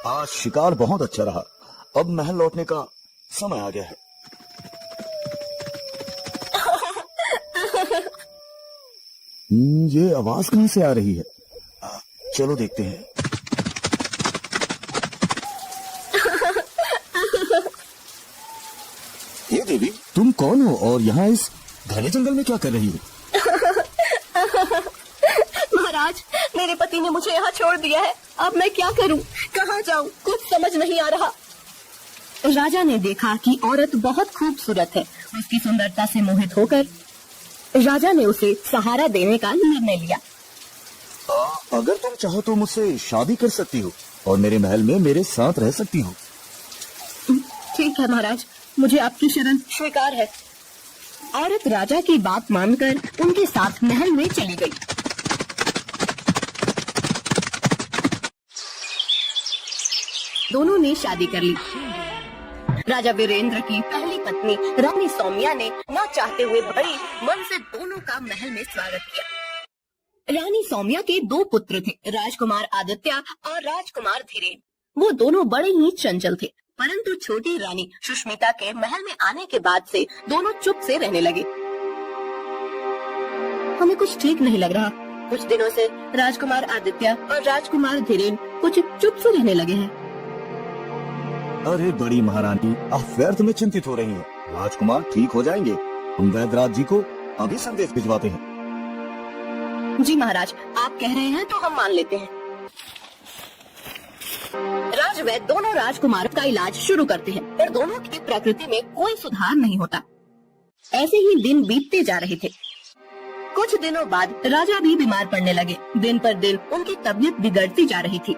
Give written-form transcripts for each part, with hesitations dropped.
आज शिकार बहुत अच्छा रहा। अब महल लौटने का समय आ गया है। ये आवाज कहां से आ रही है? चलो देखते हैं। ये देवी, तुम कौन हो और यहाँ इस घने जंगल में क्या कर रही हो? महाराज, मेरे पति ने मुझे यहाँ छोड़ दिया है। अब मैं क्या करूँ, कहाँ जाऊँ, कुछ समझ नहीं आ रहा। राजा ने देखा कि औरत बहुत खूबसूरत है। उसकी सुंदरता से मोहित होकर राजा ने उसे सहारा देने का निर्णय लिया। अगर तुम चाहो तो मुझसे शादी कर सकती हो और मेरे महल में मेरे साथ रह सकती हो। ठीक है महाराज, मुझे आपकी शरण स्वीकार है। औरत राजा की बात मानकर उनके साथ महल में चली गई। दोनों ने शादी कर ली। राजा वीरेंद्र की पहली पत्नी रानी सौम्या ने न चाहते हुए बड़ी मन से दोनों का महल में स्वागत किया। रानी सौम्या के 2 पुत्र थे, राजकुमार आदित्य और राजकुमार धीरेन। वो दोनों बड़े ही चंचल थे, परंतु छोटी रानी सुष्मिता के महल में आने के बाद से दोनों चुप से रहने लगे। हमें कुछ ठीक नहीं लग रहा। कुछ दिनों से राजकुमार आदित्य और राजकुमार धीरेन कुछ चुप से रहने लगे हैं। अरे बड़ी महारानी, आप व्यर्थ में चिंतित हो रही हैं। राजकुमार ठीक हो जाएंगे। हम वैद्यराज जी को अभी संदेश भिजवाते हैं। जी महाराज, आप कह रहे हैं तो हम मान लेते हैं। राजवैद्य दोनों राजकुमारों का इलाज शुरू करते हैं, पर दोनों की प्रकृति में कोई सुधार नहीं होता। ऐसे ही दिन बीतते जा रहे थे। कुछ दिनों बाद राजा भी बीमार पड़ने लगे। दिन पर दिन उनकी तबीयत बिगड़ती जा रही थी।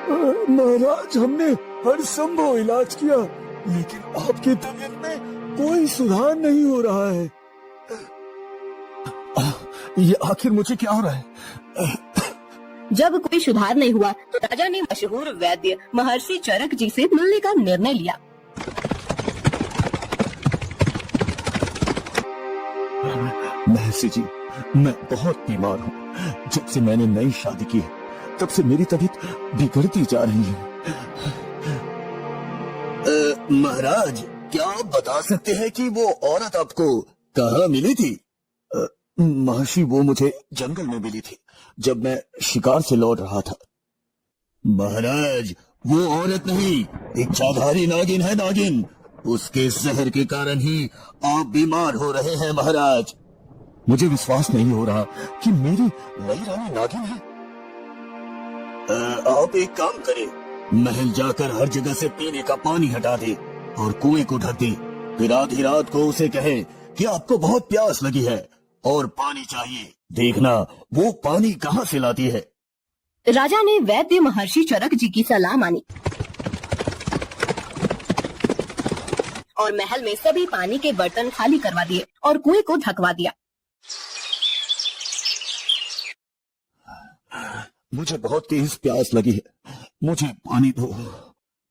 महाराज, हमने हर संभव इलाज किया, लेकिन आपकी तबीयत में कोई सुधार नहीं हो रहा है। ये आखिर मुझे क्या हो रहा है? जब कोई सुधार नहीं हुआ तो राजा ने मशहूर वैद्य महर्षि चरक जी से मिलने का निर्णय लिया। महर्षि जी, मैं बहुत बीमार हूँ। जब से मैंने नई शादी की है तब से मेरी तबीयत बिगड़ती जा रही है। महाराज, क्या आप बता सकते हैं कि वो औरत आपको कहाँ मिली थी? महर्षि, वो मुझे जंगल में मिली थी जब मैं शिकार से लौट रहा था। महाराज, वो औरत नहीं, इच्छाधारी नागिन है। नागिन, उसके जहर के कारण ही आप बीमार हो रहे हैं। महाराज, मुझे विश्वास नहीं हो रहा कि मेरी नई रानी नागिन है। आप एक काम करें, महल जाकर हर जगह से पीने का पानी हटा दे और कुएं को ढक दे। फिर आधी रात को उसे कहे कि आपको बहुत प्यास लगी है और पानी चाहिए। देखना वो पानी कहाँ से लाती है। राजा ने वैद्य महर्षि चरक जी की सलाह मानी और महल में सभी पानी के बर्तन खाली करवा दिए और कुएं को ढकवा दिया। मुझे बहुत तेज प्यास लगी है, मुझे पानी दो।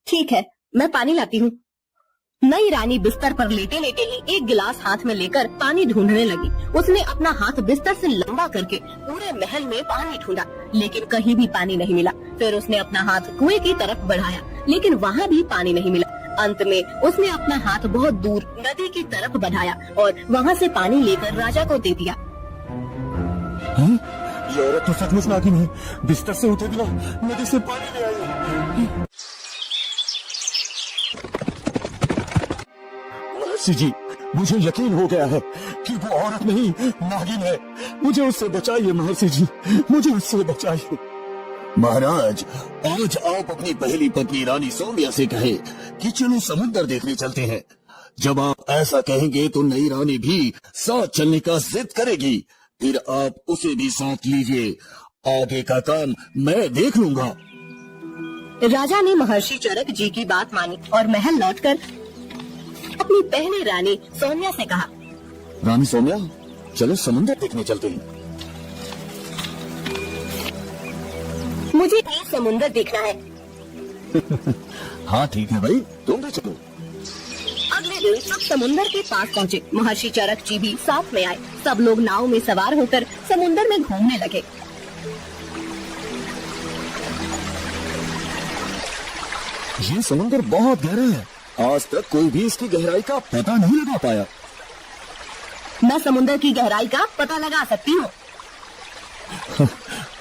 ठीक है, मैं पानी लाती हूँ। नई रानी बिस्तर पर लेटे लेटे ही एक गिलास हाथ में लेकर पानी ढूंढने लगी। उसने अपना हाथ बिस्तर से लंबा करके पूरे महल में पानी ढूंढा, लेकिन कहीं भी पानी नहीं मिला। फिर उसने अपना हाथ कुएं की तरफ बढ़ाया, लेकिन वहाँ भी पानी नहीं मिला। अंत में उसने अपना हाथ बहुत दूर नदी की तरफ बढ़ाया और वहाँ से पानी लेकर राजा को दे दिया। ये औरत तो सचमुच नागिन है। बिस्तर से उठे बिना नदी से पानी ले आई। महर्षि जी, मुझे यकीन हो गया है कि वो औरत नहीं नागिन है। मुझे उससे बचाइए महर्षि जी, मुझे उससे बचाइए। महाराज, आज आप अपनी पहली पत्नी रानी सौम्या से कहे कि चलो समुद्र देखने चलते हैं। जब आप ऐसा कहेंगे तो नई रानी भी साथ चलने का जिद करेगी। फिर आप उसे भी साथ लीजिए। आगे का काम मैं देख लूंगा। राजा ने महर्षि चरक जी की बात मानी और महल लौटकर अपनी पहली रानी सौम्या से कहा, रानी सौम्या, चलो समुद्र देखने चलते हैं। मुझे भी समुद्र देखना है। हाँ ठीक है भाई, तुम भी चलो। अगले दिन सब समुद्र के पास पहुँचे। महर्षि चरक जी भी साथ में आए। सब लोग नाव में सवार होकर समुद्र में घूमने लगे। ये समुद्र बहुत गहरा है। आज तक कोई भी इसकी गहराई का पता नहीं लगा पाया। मैं समुद्र की गहराई का पता लगा सकती हूँ।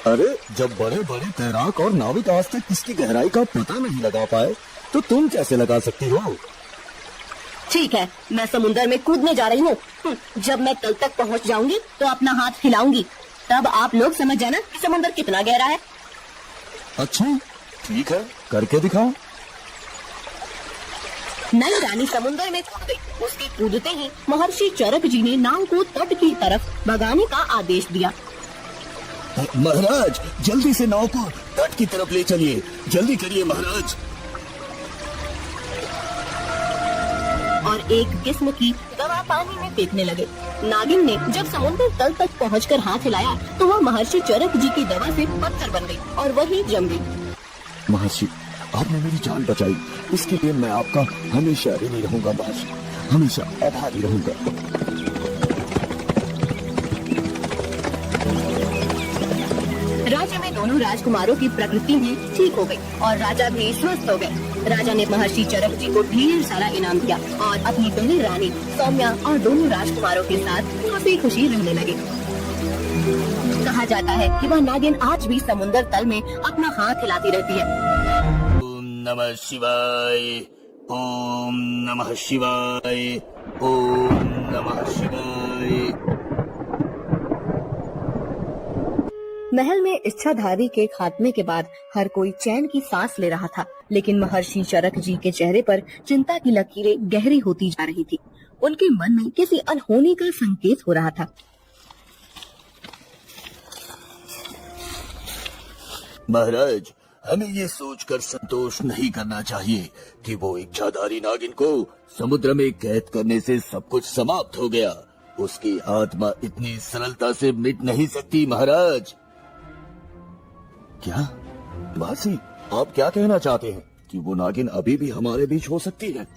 अरे जब बड़े बड़े तैराक और नाविक आज तक इसकी गहराई का पता नहीं लगा पाए तो तुम कैसे लगा सकती हो? ठीक है, मैं समुद्र में कूदने जा रही हूँ। जब मैं तल तक पहुँच जाऊंगी तो अपना हाथ हिलाऊंगी, तब आप लोग समझ जाना कि समुद्र कितना गहरा है। अच्छा ठीक है, करके दिखाओ। नई रानी समुद्र में कूद गई। उसके कूदते ही महर्षि चरक जी ने नाव को तट की तरफ भगाने का आदेश दिया। महाराज जल्दी से नाव को तट की तरफ ले चलिए, जल्दी करिए महाराज। और एक किस्म की दवा पानी में फेंकने लगे। नागिन ने जब समुद्र तल तक पहुंचकर हाथ हिलाया तो वह महर्षि चरक जी की दवा से पत्थर बन गई और वही जम गई। महर्षि आपने मेरी जान बचाई, इसके लिए मैं आपका हमेशा ऋणी रहूंगा महर्षि, हमेशा आभारी रहूंगा। राज्य में दोनों राजकुमारों की प्रकृति भी ठीक हो गई और राजा भी स्वस्थ हो गए। राजा ने महर्षि चरक जी को ढेर सारा इनाम दिया और अपनी पहली रानी सौम्या और दोनों राजकुमारों के साथ हंसी खुशी रहने लगे। कहा जाता है कि वह नागिन आज भी समुद्र तल में अपना हाथ हिलाती रहती है। ओम नमः शिवाय, ओम नमः शिवाय, ओम नमः शिवाय। महल में इच्छाधारी के खात्मे के बाद हर कोई चैन की सांस ले रहा था, लेकिन महर्षि चरक जी के चेहरे पर चिंता की लकीरें गहरी होती जा रही थी। उनके मन में किसी अनहोनी का संकेत हो रहा था। महाराज हमें ये सोचकर संतोष नहीं करना चाहिए कि वो इच्छाधारी नागिन को समुद्र में कैद करने से सब कुछ समाप्त हो गया। उसकी आत्मा इतनी सरलता से मिट नहीं सकती महाराज। क्या महर्षि आप क्या कहना चाहते हैं कि वो नागिन अभी भी हमारे बीच हो सकती है?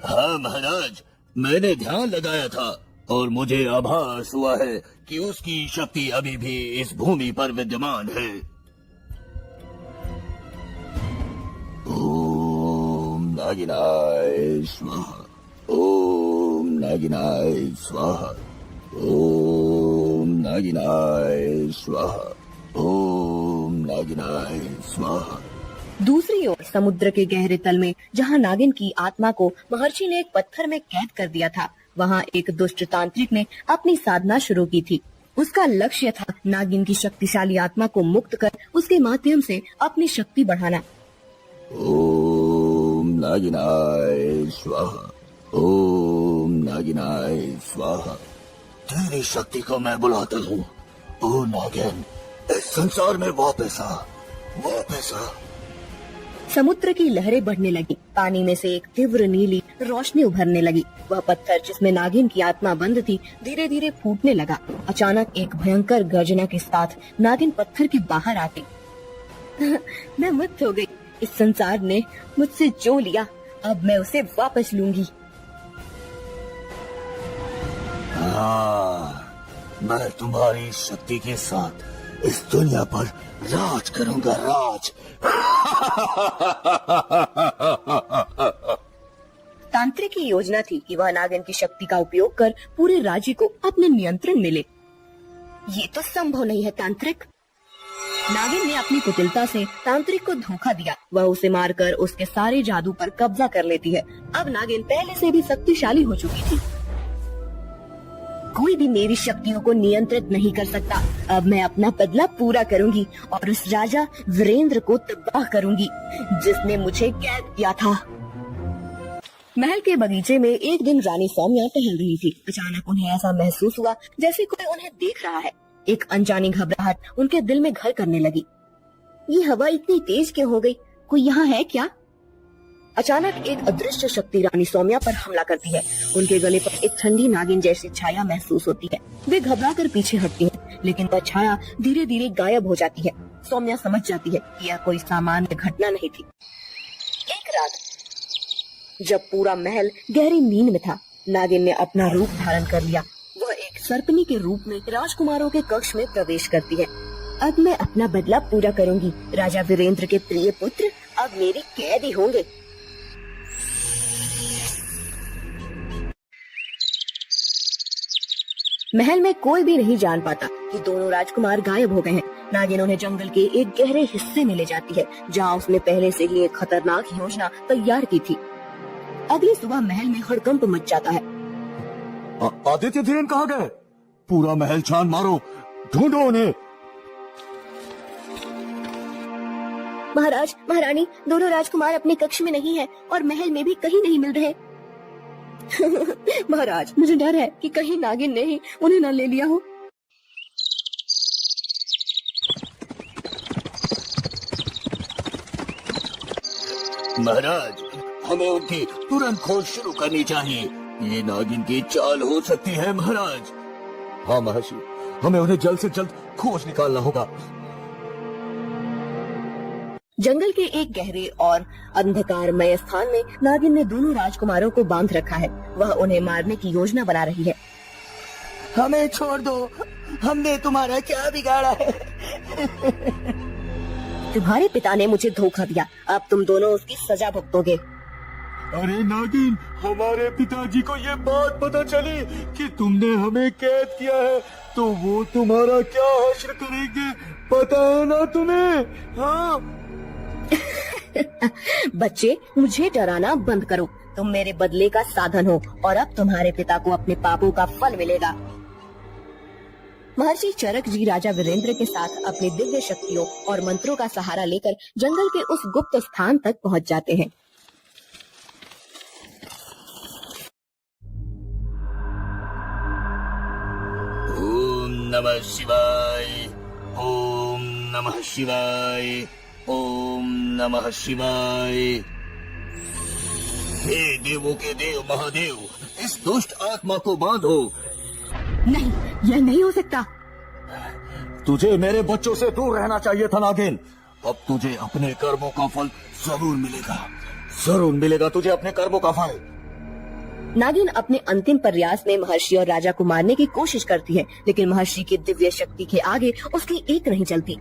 हाँ महाराज, मैंने ध्यान लगाया था और मुझे आभास हुआ है कि उसकी शक्ति अभी भी इस भूमि पर विद्यमान है। ओम नागिनाय स्वाहा, ओम नागिनाय स्वाहा, ओम नागिनाय स्वाहा, ओम नागिनाय स्वाहा। दूसरी ओर समुद्र के गहरे तल में जहाँ नागिन की आत्मा को महर्षि ने एक पत्थर में कैद कर दिया था, वहाँ एक दुष्ट तांत्रिक ने अपनी साधना शुरू की थी। उसका लक्ष्य था नागिन की शक्तिशाली आत्मा को मुक्त कर उसके माध्यम से अपनी शक्ति बढ़ाना। ओम नागिनाय स्वाहा, ओम नागिनाय स्वाहा। तेरी शक्ति को मैं बुलाता हूँ। ओ नागिन, इस संसार में वापस आ, वापस आ। समुद्र की लहरें बढ़ने लगी। पानी में से एक तीव्र नीली रोशनी उभरने लगी। वह पत्थर जिसमें नागिन की आत्मा बंद थी धीरे धीरे फूटने लगा। अचानक एक भयंकर गर्जना के साथ नागिन पत्थर के बाहर आ गई। मैं मुक्त हो गई। इस संसार ने मुझसे जो लिया, अब मैं उसे वापस लूंगी। मैं तुम्हारी शक्ति के साथ इस दुनिया पर राज करूंगा, राज। तांत्रिक की योजना थी कि वह नागिन की शक्ति का उपयोग कर पूरे राज्य को अपने नियंत्रण में ले। ये तो संभव नहीं है तांत्रिक। नागिन ने अपनी कुटिलता से तांत्रिक को धोखा दिया। वह उसे मारकर उसके सारे जादू पर कब्जा कर लेती है। अब नागिन पहले से भी शक्तिशाली हो चुकी थी। कोई भी मेरी शक्तियों को नियंत्रित नहीं कर सकता। अब मैं अपना बदला पूरा करूंगी और उस राजा वीरेंद्र को तबाह करूंगी जिसने मुझे कैद किया था। महल के बगीचे में एक दिन रानी सौम्या टहल रही थी। अचानक उन्हें ऐसा महसूस हुआ जैसे कोई उन्हें देख रहा है। एक अनजानी घबराहट उनके दिल में घर करने लगी। ये हवा इतनी तेज क्यों हो गई? कोई यहाँ है क्या? अचानक एक अदृश्य शक्ति रानी सौम्या पर हमला करती है। उनके गले पर एक ठंडी नागिन जैसी छाया महसूस होती है। वे घबराकर पीछे हटती हैं, लेकिन वह छाया धीरे धीरे गायब हो जाती है। सौम्या समझ जाती है कि यह कोई सामान्य घटना नहीं थी। एक रात जब पूरा महल गहरी नींद में था, नागिन ने अपना रूप धारण कर लिया। वह एक सर्पनी के रूप में राजकुमारों के कक्ष में प्रवेश करती है। अब मैं अपना बदला पूरा करूंगी। राजा वीरेंद्र के प्रिय पुत्र अब मेरे कैद ही होंगे। महल में कोई भी नहीं जान पाता कि दोनों राजकुमार गायब हो गए हैं। नागिन उन्हें जंगल के एक गहरे हिस्से में ले जाती है, जहाँ उसने पहले से ही एक खतरनाक योजना तैयार की थी। अगली सुबह महल में हड़कंप मच जाता है। आदित्य धीरेन कहाँ गए? पूरा महल छान मारो, ढूंढो उन्हें। महाराज, महारानी, दोनों राजकुमार अपने कक्ष में नहीं है और महल में भी कहीं नहीं मिल रहे। महाराज, मुझे डर है कि कहीं नागिन ने ही उन्हें न ले लिया हो। महाराज, हमें उनकी तुरंत खोज शुरू करनी चाहिए। ये नागिन की चाल हो सकती है महाराज। हाँ महर्षि, हमें उन्हें जल्द से जल्द खोज निकालना होगा। जंगल के एक गहरे और अंधकारमय स्थान में नागिन ने दोनों राजकुमारों को बांध रखा है। वह उन्हें मारने की योजना बना रही है। हमें छोड़ दो, हमने तुम्हारा क्या बिगाड़ा है? तुम्हारे पिता ने मुझे धोखा दिया, अब तुम दोनों उसकी सजा भुगतोगे। अरे नागिन, हमारे पिताजी को ये बात पता चली कि तुमने हमें कैद किया है तो वो तुम्हारा क्या हश्र करेंगे, पता है ना तुम्हें? हाँ। बच्चे, मुझे डराना बंद करो। तुम मेरे बदले का साधन हो और अब तुम्हारे पिता को अपने पापों का फल मिलेगा। महर्षि चरक जी राजा वीरेंद्र के साथ अपनी दिव्य शक्तियों और मंत्रों का सहारा लेकर जंगल के उस गुप्त स्थान तक पहुंच जाते हैं। ओम नमः शिवाय, ओम नमः शिवाय, ओम नमः शिवाय। हे देवों के देव महादेव, इस दुष्ट आत्मा को बांधो। नहीं, यह नहीं हो सकता। तुझे मेरे बच्चों से दूर रहना चाहिए था नागिन। अब तुझे अपने कर्मों का फल जरूर मिलेगा, जरूर मिलेगा तुझे अपने कर्मों का फल। नागिन अपने अंतिम प्रयास में महर्षि और राजा को मारने की कोशिश करती है, लेकिन महर्षि की दिव्य शक्ति के आगे उसकी एक नहीं चलती।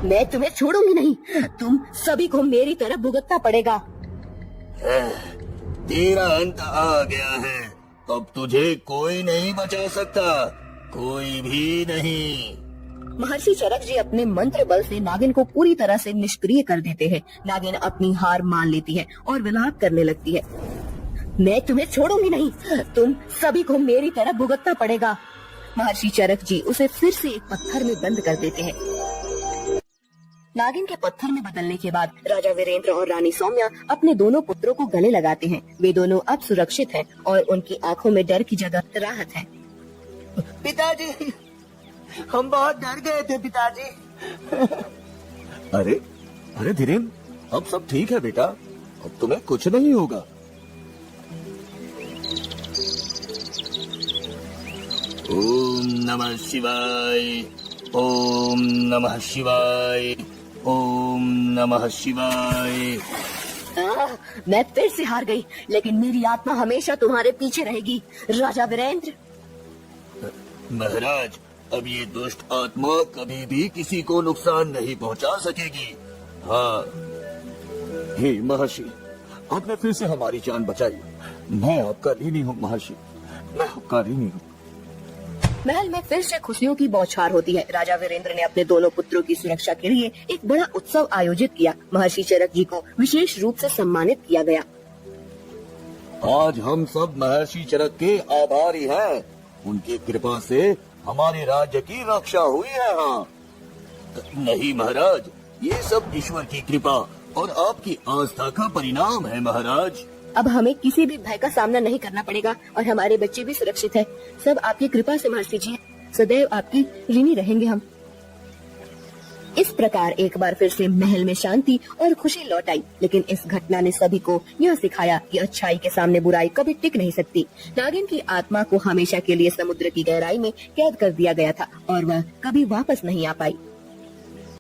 मैं तुम्हें छोड़ूंगी नहीं, तुम सभी को मेरी तरफ भुगतना पड़ेगा। तेरा अंत आ गया है, अब तुझे कोई नहीं बचा सकता, कोई भी नहीं। महर्षि चरक जी अपने मंत्र बल से नागिन को पूरी तरह से निष्क्रिय कर देते हैं। नागिन अपनी हार मान लेती है और विलाप करने लगती है। मैं तुम्हें छोड़ूंगी नहीं, तुम सभी को मेरी तरफ भुगतना पड़ेगा। महर्षि चरक जी उसे फिर से एक पत्थर में बंद कर देते हैं। नागिन के पत्थर में बदलने के बाद राजा वीरेंद्र और रानी सौम्या अपने दोनों पुत्रों को गले लगाते हैं। वे दोनों अब सुरक्षित हैं और उनकी आंखों में डर की जगह राहत है। पिताजी, हम बहुत डर गए थे पिताजी। अरे अरे धीरेन, अब सब ठीक है बेटा, अब तुम्हें कुछ नहीं होगा। ओम नमः शिवाय, ओम नमः शिवाय, ओम नमः शिवाय। मैं फिर से हार गई, लेकिन मेरी आत्मा हमेशा तुम्हारे पीछे रहेगी राजा वीरेंद्र। महाराज, अब ये दुष्ट आत्मा कभी भी किसी को नुकसान नहीं पहुंचा सकेगी। हाँ, हे महर्षि, आपने फिर से हमारी जान बचाई। मैं आपका ऋणी हूँ महर्षि, मैं आपका ऋणी हूँ। महल में फिर से खुशियों की बौछार होती है। राजा वीरेंद्र ने अपने दोनों पुत्रों की सुरक्षा के लिए एक बड़ा उत्सव आयोजित किया। महर्षि चरक जी को विशेष रूप से सम्मानित किया गया। आज हम सब महर्षि चरक के आभारी हैं। उनकी कृपा से हमारे राज्य की रक्षा हुई है। हाँ, नहीं महाराज, ये सब ईश्वर की कृपा और आपकी आस्था का परिणाम है महाराज। अब हमें किसी भी भय का सामना नहीं करना पड़ेगा और हमारे बच्चे भी सुरक्षित हैं। सब आपकी कृपा से महर्षि जी, सदैव आपकी ऋणी रहेंगे हम। इस प्रकार एक बार फिर से महल में शांति और खुशी लौट आई। लेकिन इस घटना ने सभी को यह सिखाया कि अच्छाई के सामने बुराई कभी टिक नहीं सकती। नागिन की आत्मा को हमेशा के लिए समुद्र की गहराई में कैद कर दिया गया था और वह कभी वापस नहीं आ पाई।